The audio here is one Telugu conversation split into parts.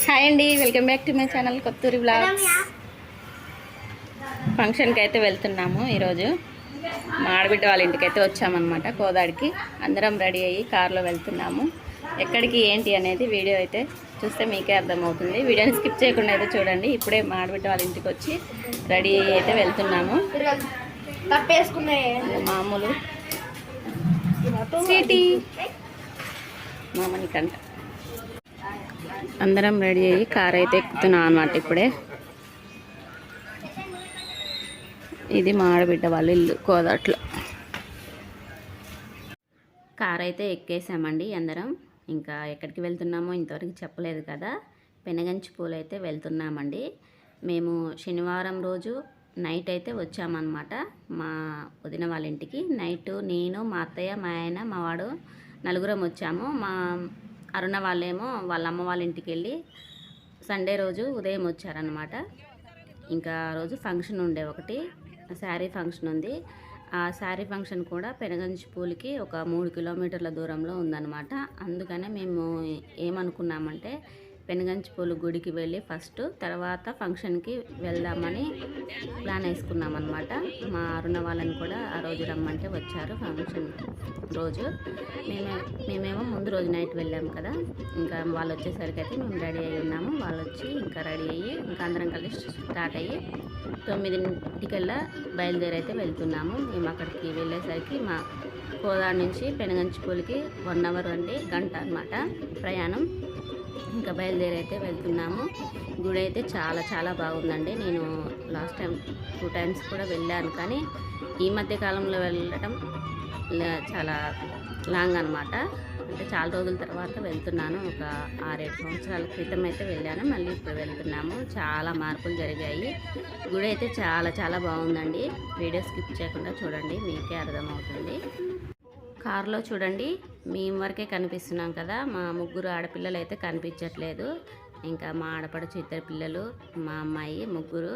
హాయ్ అండి, welcome back to my channel Kotturi blogs. ఫంక్షన్కి అయితే వెళ్తున్నాము. ఈరోజు మా ఆడబిడ్డ వాళ్ళ ఇంటికి అయితే వచ్చామన్నమాట. కోదాడికి అందరం రెడీ అయ్యి కార్లో వెళ్తున్నాము. ఎక్కడికి ఏంటి అనేది వీడియో అయితే చూస్తే మీకే అర్థమవుతుంది. వీడియోని స్కిప్ చేయకుండా అయితే చూడండి. ఇప్పుడే మా ఆడబిడ్డ వాళ్ళ ఇంటికి వచ్చి రెడీ అయ్యి అయితే వెళ్తున్నాము. మామూలు సిటీ మామని కంట అందరం రెడీ అయ్యి కార్ అయితే ఎక్కుతున్నాం అన్నమాట. ఇప్పుడే ఇది మా ఆడబిడ్డ వాళ్ళ ఇల్లు కోదాట్లో. కార్ అయితే ఎక్కేసామండి అందరం. ఇంకా ఎక్కడికి వెళ్తున్నామో ఇంతవరకు చెప్పలేదు కదా. పెనగంచి పూలు అయితే వెళ్తున్నామండి. మేము శనివారం రోజు నైట్ అయితే వచ్చామన్నమాట మా వదిన వాళ్ళ ఇంటికి. నైట్ నేను, మా అత్తయ్య, మా ఆయన, మా వాడు నలుగురం వచ్చాము. మా అరుణ వాళ్ళేమో వాళ్ళ అమ్మ వాళ్ళ ఇంటికి వెళ్ళి సండే రోజు ఉదయం వచ్చారనమాట. ఇంకా ఆ రోజు ఫంక్షన్ ఉండే ఒకటి శారీ ఫంక్షన్ ఉంది. ఆ శారీ ఫంక్షన్ కూడా పెనగంచి పూలకి ఒక 3 కిలోమీటర్ల దూరంలో ఉందన్నమాట. అందుకనే మేము ఏమనుకున్నామంటే పెనగంచి పూలు గుడికి వెళ్ళి ఫస్ట్ తర్వాత ఫంక్షన్కి వెళ్దామని ప్లాన్ వేసుకున్నాం అనమాట. మా అరుణ వాళ్ళని కూడా ఆ రోజు రమ్మంటే వచ్చారు ఫంక్షన్ రోజు. మేమేమో ముందు రోజు నైట్ వెళ్ళాము కదా. ఇంకా వాళ్ళు వచ్చేసరికి అయితే మేము రెడీ అయ్యి ఉన్నాము. వాళ్ళు వచ్చి ఇంకా రెడీ అయ్యి ఇంకా అందరం కలిసి స్టార్ట్ అయ్యి 9:00కల్లా బయలుదేరైతే వెళ్తున్నాము. మేము అక్కడికి వెళ్ళేసరికి మా కోదాడ నుంచి పెనగంచి పూలకి 1 అవర్ అండి, గంట అనమాట ప్రయాణం. ఇంకా బయలుదేరైతే వెళ్తున్నాము. గుడి అయితే చాలా చాలా బాగుందండి. నేను లాస్ట్ టైం 2 టైమ్స్ కూడా వెళ్ళాను, కానీ ఈ మధ్య కాలంలో వెళ్ళడం చాలా లాంగ్ అనమాట. అంటే చాలా రోజుల తర్వాత వెళ్తున్నాను. ఒక 6-7 సంవత్సరాల క్రితం అయితే వెళ్ళాను, మళ్ళీ ఇప్పుడు వెళ్తున్నాము. చాలా మార్పులు జరిగాయి. గుడి అయితే చాలా చాలా బాగుందండి. వీడియో స్కిప్ చేయకుండా చూడండి, మీకే అర్థమవుతుంది. కారులో చూడండి మేము వరకే కనిపిస్తున్నాం కదా. మా 3 ఆడపిల్లలు అయితే కనిపించట్లేదు. ఇంకా మా ఆడపడుచు 2 పిల్లలు, మా అమ్మాయి 3.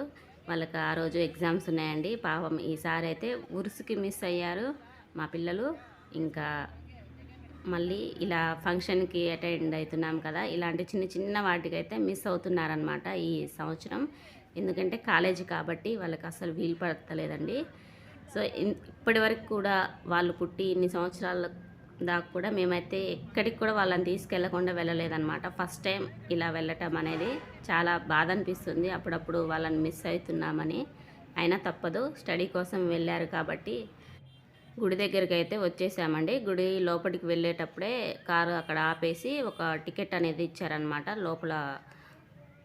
వాళ్ళకి ఆ రోజు ఎగ్జామ్స్ ఉన్నాయండి. పాపం ఈసారి అయితే ఉరుసుకి మిస్ అయ్యారు మా పిల్లలు. ఇంకా మళ్ళీ ఇలా ఫంక్షన్కి అటెండ్ అవుతున్నాం కదా, ఇలాంటి చిన్న చిన్న వాటికైతే మిస్ అవుతున్నారనమాట ఈ సంవత్సరం. ఎందుకంటే కాలేజీ కాబట్టి వాళ్ళకి అసలు వీలు పడతలేదండి. సో ఇప్పటి వరకు కూడా వాళ్ళు పుట్టి ఇన్ని సంవత్సరాల దాకా కూడా మేమైతే ఎక్కడికి కూడా వాళ్ళని తీసుకెళ్లకుండా వెళ్ళలేదన్నమాట. ఫస్ట్ టైం ఇలా వెళ్ళటం అనేది చాలా బాధ అనిపిస్తుంది. అప్పుడప్పుడు వాళ్ళని మిస్ అవుతున్నామని. అయినా తప్పదు, స్టడీ కోసం వెళ్ళారు కాబట్టి. గుడి దగ్గరికి అయితే వచ్చేసామండి. గుడి లోపలికి వెళ్ళేటప్పుడే కారు అక్కడ ఆపేసి ఒక టికెట్ అనేది ఇచ్చారనమాట లోపల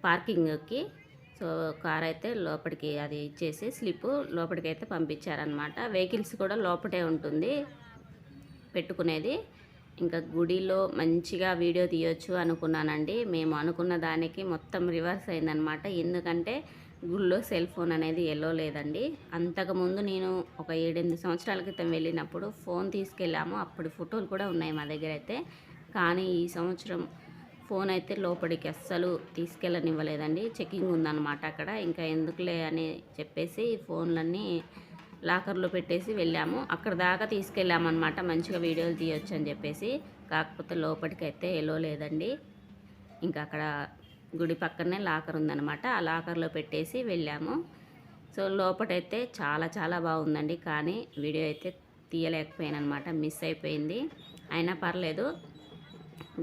పార్కింగ్కి. సో కార్ అయితే లోపలికి అది ఇచ్చేసి స్లిప్ లోపలికి అయితే పంపించారనమాట. వెహికల్స్ కూడా లోపటే ఉంటుంది పెట్టుకునేది. ఇంకా గుడిలో మంచిగా వీడియో తీయొచ్చు అనుకున్నానండి. మేము అనుకున్న దానికి మొత్తం రివర్స్ అయిందనమాట. ఎందుకంటే గుడిలో సెల్ ఫోన్ అనేది ఎల్లో లేదండి. అంతకుముందు నేను ఒక 7-8 సంవత్సరాల క్రితం వెళ్ళినప్పుడు ఫోన్ తీసుకెళ్ళాము. అప్పుడు ఫోటోలు కూడా ఉన్నాయి మా దగ్గర అయితే. కానీ ఈ సంవత్సరం ఫోన్ అయితే లోపలికి అస్సలు తీసుకెళ్ళనివ్వలేదండి. చెకింగ్ ఉందన్నమాట అక్కడ. ఇంకా ఎందుకులే అని చెప్పేసి ఫోన్లన్నీ లాకర్లో పెట్టేసి వెళ్ళాము. అక్కడ దాకా తీసుకెళ్ళామన్నమాట, మంచిగా వీడియోలు తీయొచ్చు అని చెప్పేసి. కాకపోతే లోపలికైతే ఎలో లేదండి. ఇంకా అక్కడ గుడి పక్కనే లాకర్ ఉందన్నమాట, ఆ లాకర్లో పెట్టేసి వెళ్ళాము. సో లోపలైతే చాలా చాలా బాగుందండి, కానీ వీడియో అయితే తీయలేకపోయాను అనమాట, మిస్ అయిపోయింది. అయినా పర్లేదు,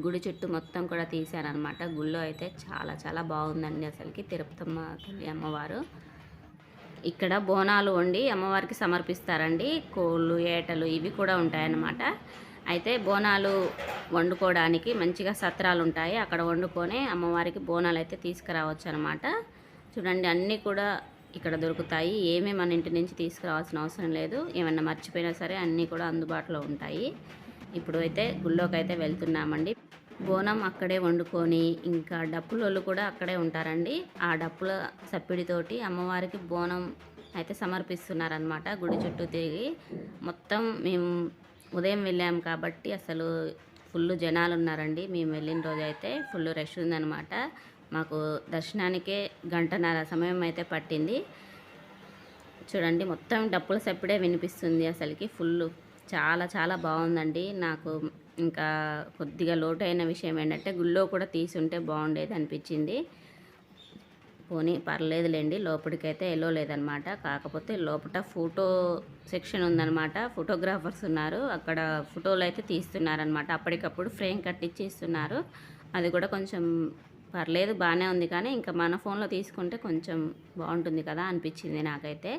గుడి చుట్టూ మొత్తం కూడా తీశారనమాట. గుళ్ళో అయితే చాలా చాలా బాగుందండి అసలుకి. తిరుపతమ్మ తల్లి అమ్మవారు ఇక్కడ బోనాలు వండి అమ్మవారికి సమర్పిస్తారండి. కోళ్ళు, ఏటలు ఇవి కూడా ఉంటాయన్నమాట. అయితే బోనాలు వండుకోవడానికి మంచిగా సత్రాలు ఉంటాయి, అక్కడ వండుకొని అమ్మవారికి బోనాలు అయితే తీసుకురావచ్చు అనమాట. చూడండి అన్నీ కూడా ఇక్కడ దొరుకుతాయి. ఏమీ మన ఇంటి నుంచి తీసుకురావాల్సిన అవసరం లేదు. ఏమన్నా మర్చిపోయినా సరే అన్నీ కూడా అందుబాటులో ఉంటాయి. ఇప్పుడు అయితే గుళ్ళోకి అయితే వెళ్తున్నామండి. బోనం అక్కడే వండుకొని ఇంకా డప్పులోళ్ళు కూడా అక్కడే ఉంటారండి. ఆ డప్పుల సప్పిడితోటి అమ్మవారికి బోనం అయితే సమర్పిస్తున్నారనమాట. గుడి చుట్టూ తిరిగి మొత్తం మేము ఉదయం వెళ్ళాము కాబట్టి అసలు ఫుల్ జనాలు ఉన్నారండి. మేము వెళ్ళిన రోజు అయితే ఫుల్ రష్ ఉందన్నమాట. మాకు దర్శనానికే 1:30 సమయం అయితే పట్టింది. చూడండి మొత్తం డప్పుల సప్పిడే వినిపిస్తుంది అసలుకి. ఫుల్ చాలా చాలా బాగుందండి. నాకు ఇంకా కొద్దిగా లోటైన విషయం ఏంటంటే గుళ్ళో కూడా తీసుంటే బాగుండేది అనిపించింది. పోనీ పర్లేదులేండి, లోపలికైతే లేదనమాట. కాకపోతే లోపల ఫోటో సెక్షన్ ఉందనమాట. ఫోటోగ్రాఫర్స్ ఉన్నారు, అక్కడ ఫోటోలు అయితే తీస్తున్నారనమాట. అప్పటికప్పుడు ఫ్రేమ్ కట్టించి ఇస్తున్నారు. అది కూడా కొంచెం పర్లేదు, బాగానే ఉంది. కానీ ఇంకా మన ఫోన్లో తీసుకుంటే కొంచెం బాగుంటుంది కదా అనిపించింది నాకైతే.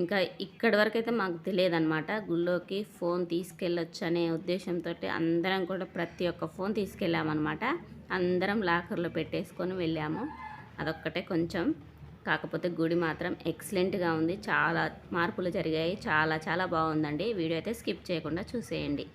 ఇంకా ఇక్కడి వరకు అయితే మాకు తెలియదన్నమాట, గుళ్ళోకి ఫోన్ తీసుకెళ్ళొచ్చు అనే ఉద్దేశంతో అందరం కూడా ప్రతి ఒక్క ఫోన్ తీసుకెళ్ళామన్నమాట. అందరం లాకర్లో పెట్టేసుకొని వెళ్ళాము. అదొక్కటే కొంచెం, కాకపోతే గుడి మాత్రం ఎక్సలెంట్గా ఉంది. చాలా మార్పులు జరిగాయి, చాలా చాలా బాగుందండి. వీడియో అయితే స్కిప్ చేయకుండా చూసేయండి.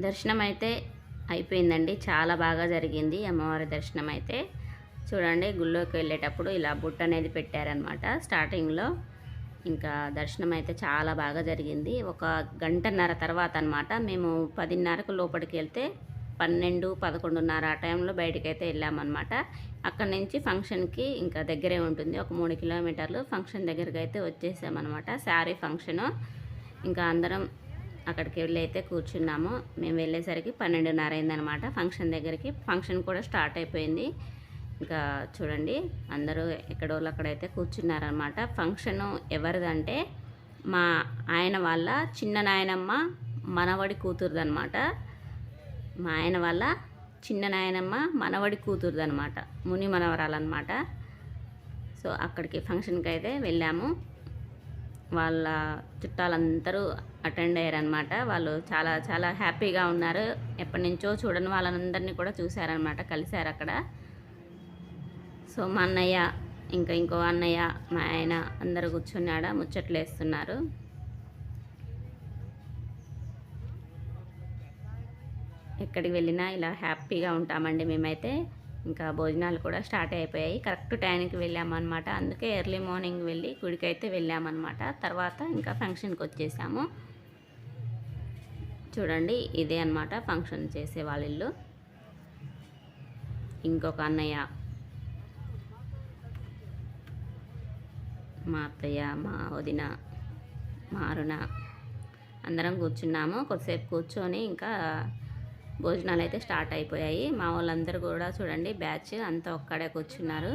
దర్శనం అయితే అయిపోయిందండి, చాలా బాగా జరిగింది అమ్మవారి దర్శనం అయితే. చూడండి, గుళ్ళోకి వెళ్ళేటప్పుడు ఇలా బుట్ట అనేది పెట్టారనమాట స్టార్టింగ్లో. ఇంకా దర్శనం అయితే చాలా బాగా జరిగింది. ఒక గంటన్నర తర్వాత అనమాట, మేము 10:30కు లోపలికి వెళ్తే 12, 11:30 ఆ టైంలో బయటకైతే వెళ్ళామన్నమాట. అక్కడి నుంచి ఫంక్షన్కి ఇంకా దగ్గరే ఉంటుంది, ఒక 3 కిలోమీటర్లు. ఫంక్షన్ దగ్గరికి అయితే వచ్చేసామన్నమాట, శారీ ఫంక్షను. ఇంకా అందరం అక్కడికి వెళ్ళి అయితే కూర్చున్నాము. మేము వెళ్ళేసరికి 12:30 అయిందనమాట ఫంక్షన్ దగ్గరికి. ఫంక్షన్ కూడా స్టార్ట్ అయిపోయింది. ఇంకా చూడండి, అందరూ ఎక్కడోళ్ళు అక్కడైతే కూర్చున్నారనమాట. ఫంక్షను ఎవరిదంటే మా ఆయన వాళ్ళ చిన్న నాయనమ్మ మనవడి కూతురుదనమాట. మా ఆయన వాళ్ళ చిన్న నాయనమ్మ మనవడి కూతురుదనమాట, ముని మనవరాలన్నమాట. సో అక్కడికి ఫంక్షన్కి అయితే వెళ్ళాము. వాళ్ళ చుట్టాలందరూ అటెండ్ అయ్యారనమాట. వాళ్ళు చాలా చాలా హ్యాపీగా ఉన్నారు. ఎప్పటి నుంచో చూడని వాళ్ళందరినీ కూడా చూశారనమాట, కలిశారు అక్కడ. సో మా అన్నయ్య, ఇంకా ఇంకో అన్నయ్య, మా ఆయన అందరూ కూర్చున్నాడ ముచ్చట్లు వేస్తున్నారు. ఎక్కడికి వెళ్ళినా ఇలా హ్యాపీగా ఉంటామండి మేమైతే. ఇంకా భోజనాలు కూడా స్టార్ట్ అయిపోయాయి. కరెక్ట్ టైంకి వెళ్ళామన్నమాట. అందుకే ఎర్లీ మార్నింగ్ వెళ్ళి గుడికి అయితే వెళ్ళామన్నమాట. తర్వాత ఇంకా ఫంక్షన్కి వచ్చేసాము. చూడండి, ఇదే అన్నమాట ఫంక్షన్ చేసే వాళ్ళ ఇల్లు. ఇంకొక అన్నయ్య, మా అత్తయ్య, మా వదిన, మా అరుణ, అందరం కూర్చున్నాము. కొద్దిసేపు కూర్చొని ఇంకా భోజనాలు అయితే స్టార్ట్ అయిపోయాయి. మా వాళ్ళందరూ కూడా చూడండి, బ్యాచ్ అంతా ఒక్కడే కూర్చున్నారు.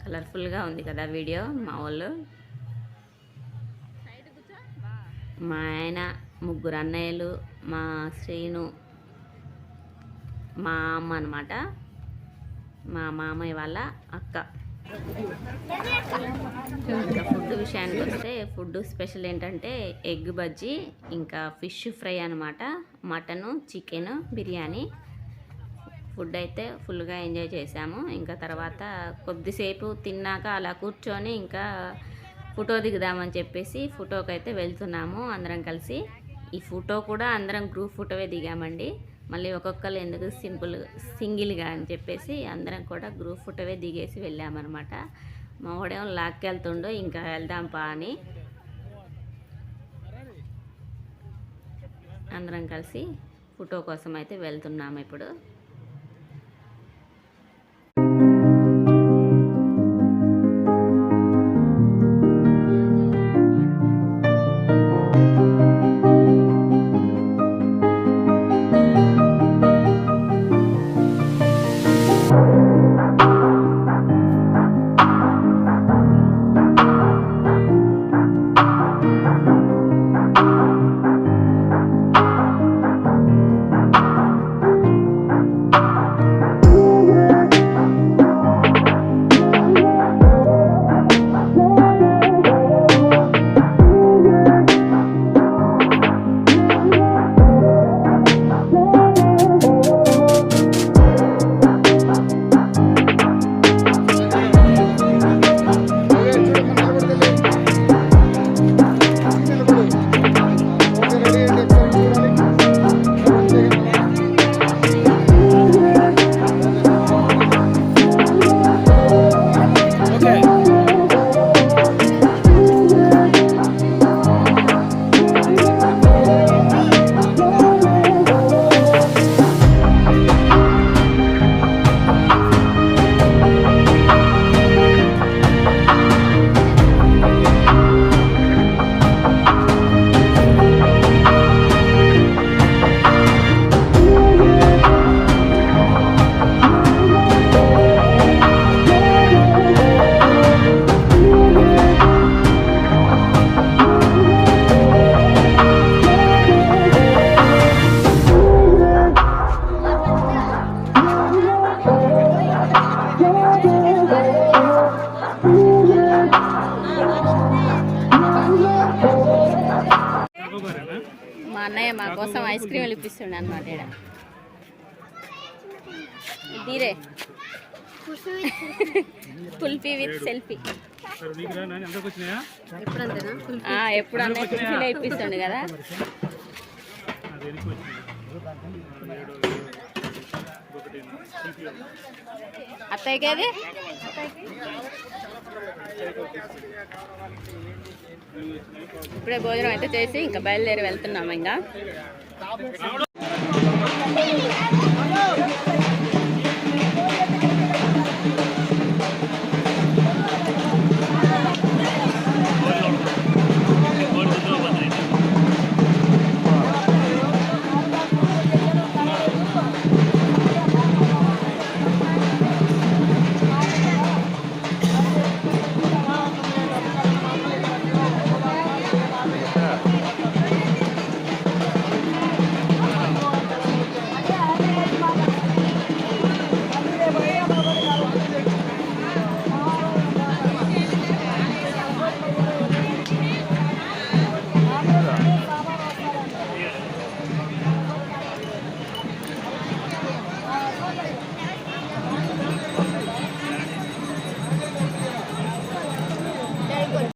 కలర్ఫుల్గా ఉంది కదా వీడియో. మా వాళ్ళు, మా ఆయన, ముగ్గురు అన్నయ్యలు, మా శ్రీను, మా అమ్మ అనమాట, మా మామయ్య వాళ్ళ అక్క. ఇంకా ఫుడ్ విషయానికి వస్తే, ఫుడ్ స్పెషల్ ఏంటంటే ఎగ్ బజ్జీ, ఇంకా ఫిష్ ఫ్రై అనమాట, మటను, చికెను, బిర్యానీ. ఫుడ్ అయితే ఫుల్గా ఎంజాయ్ చేసాము. ఇంకా తర్వాత కొద్దిసేపు తిన్నాక అలా కూర్చొని ఇంకా ఫోటో దిగుదామని చెప్పేసి ఫోటోకి అయితే వెళ్తున్నాము అందరం కలిసి. ఈ ఫోటో కూడా అందరం గ్రూప్ ఫోటోవే దిగామండి. మళ్ళీ ఒక్కొక్కరు ఎందుకు సింగిల్గా అని చెప్పేసి అందరం కూడా గ్రూప్ ఫోటోవే దిగేసి వెళ్ళామన్నమాట. మా వాడేమో లాక్కెళ్తుండో ఇంకా వెళ్దాంపా అని. అందరం కలిసి ఫోటో కోసం అయితే వెళ్తున్నాము ఇప్పుడు. మా అన్నయ్య మా కోసం ఐస్ క్రీమ్ ఇప్పిస్తుండే అనమాట. దీరే కుల్ఫీ విత్ సెల్ఫీ. ఎప్పుడు అన్నయ్య కుల్ఫీనే ఇప్పిస్తుండే కదా. అత్తయ్యకి అది ఇప్పుడే భోజనం అయితే చేసి ఇంకా బయలుదేరి వెళ్తున్నాము ఇంకా.